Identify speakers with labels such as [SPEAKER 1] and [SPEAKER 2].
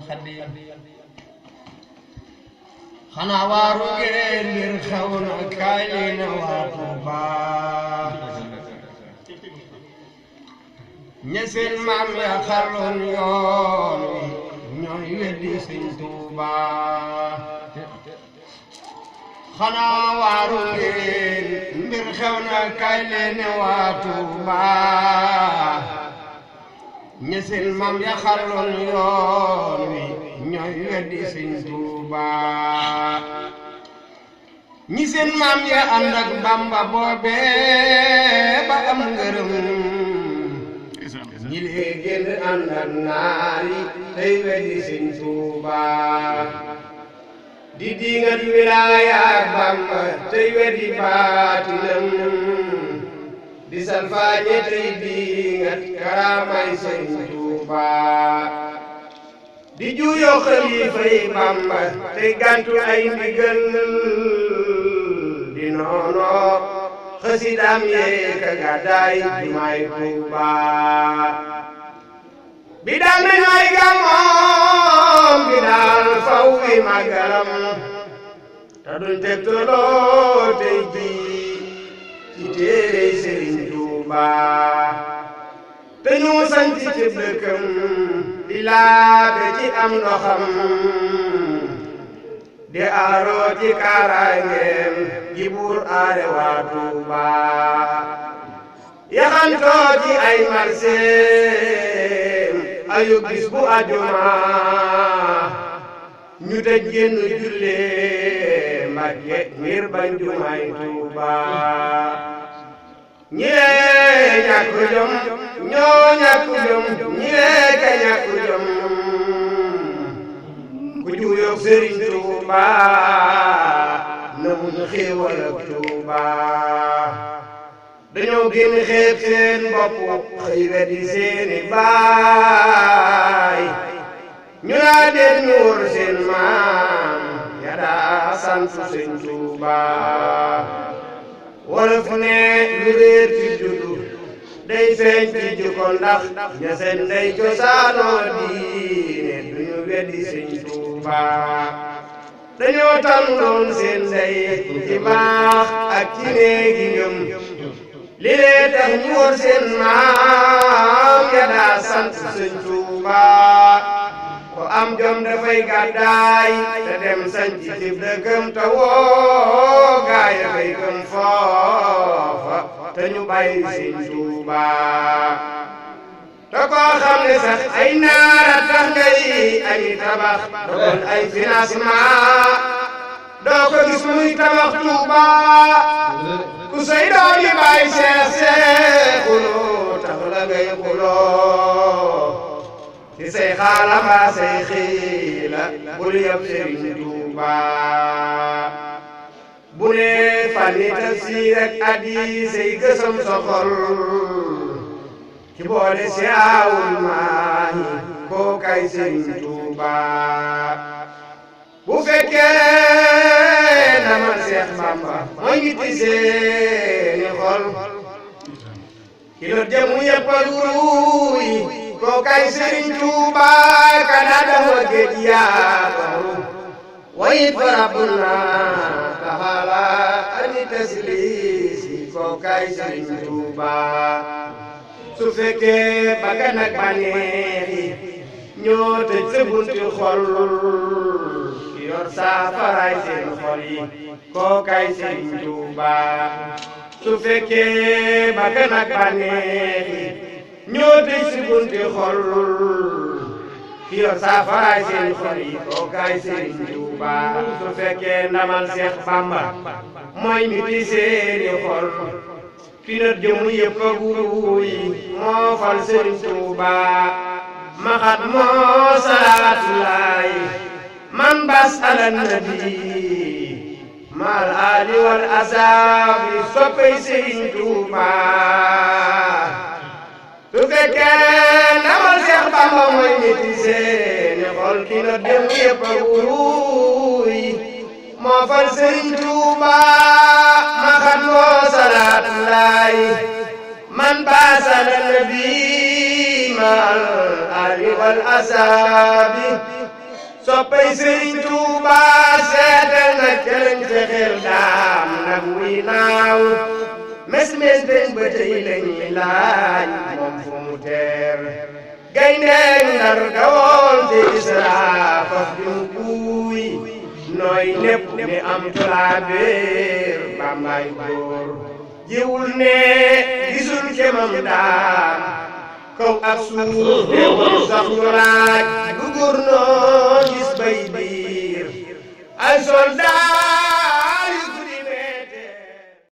[SPEAKER 1] Xadim xanaa waaru ngeen mbir xew na kaay leen waa Tuuba ña seen maam ya xarloon yoon wi ñooy weddi Sëñ Tuuba xanaa waaru ngeen mbir xew na kaay leen waa Tuuba ña seen maam ya xarloon yoon wi ñooy weddi Sëñ Tuuba ñi seen maam ya ànd ak Bamba boobee ba am ngërëm ñi lee génn ànd ak naari tey weddi Sëñ Tuuba di dingat wilaaya Bamba tey weddi baatinam di salfaañe tey dingat karaamay Sëñ Tuuba di juuyoo xalifa yi Bamba tey gàntu ay ndigal di noonoo xasidaam yee ka gàddaay jumaay Tuuba bi daal na ñooy gàmmoom bi daal faw wi màggalam te duñ teg toloo tey jii ci téere Sëriñ Tuuba te ñu sanc ci dëkkam di laabe ci am ndoxam di aaroo ci kaaraangeem ji buur aare waa Tuuba yaxantoo ci ay marseem ayu bis bu ajuma ñu tëj génn jullee Mbàkke ngir bañ jumaay Tuuba ñi lee ñàkk jom ñoo ñàkk jom ñi lee ka ñàkk jom ku juuyoog Sëriñ Tuuba na mun xéewal ak Tuuba dañoo génn xeeb seen bopp xëy weddi seeni baay ñu naa den ñu wër seen maam ya daa sant Sëñ Tuuba wolof ne lu réer ci juddu day feeñ ci jikko ndax ña seen ndey cosaanoo diine duñu weddi Sëñ Tuuba dañoo tànnoon seen ndey ci mbaax ak ci néegi ngëm li lee tax ñu wër seen maam ya daa sant Sëñ Tuuba ko am jom dafay gàddaay te dem sanc ci dëkkam te woo gaaya fay gëm foofa te ñu bàyyi Sëñ Tuuba te koo xam ne sax ay naara tax ngay ay tabax doon ay financement doo ko gis muy tabax Tuuba ku say doom yi bàyyi xuloo tax la ngay xuloo ci say xaala mbaa say xiila bul yab Sëriñ Tuuba bu ne fànni tafsiir ak hadiis say gësam soxol ci boole siyaawul maahi koo kay Sëriñ Tuuba bu fekkee dama Seex Bamba mooy ngi ti seeni xol ki lot jëmu yëpp ak ruuy koo kay Sëriñ Tuuba kana dafa géej yaakaru wayit fa rabbuna taxala ani tasliisi koo kay Sëriñ Tuuba su fekkee bakkan ak bànneex yi ñoo tëj sa bunti xol ki yor saafaraay seen xol yi koo kay Sëriñ Tuuba su fekkee bakkan ak bànneex yi ñoo tëj sa bunti xol ki yor saafaraay seen xol yi koo kay Sëriñ Tuuba su fekkee ndamal Seex Bamba mooy mi ti seeni xol fi not jëmu yëpp a wuuy moo fal Sëriñ Tuuba maxat moo salaatu laay man bas ala nabi mal ali wal asaabi soppay Sëriñ Tuuba su fekkee ndamal Seex Bamba mooy niti seeni xol ki not jëmu yëpp a wuuy moo fal Sëriñ Tuuba maxat moo salaatu laay man bas ala nabi mal ali wal asabi soppay Sëriñ Tuuba seetal na cëlañ ca xel daam nag muy naaw mes teñ ba tey lañ laaj moom fu mu teer gayndeeg Ndar gawoon te Israa faf di mu buuy nooy nepp ne am tolaabeer Bàmbaay góor jiwul ne gisul kemam daam kaw ak suuf teewul sax ñu laaj du góor noo gis bay biir ay soldat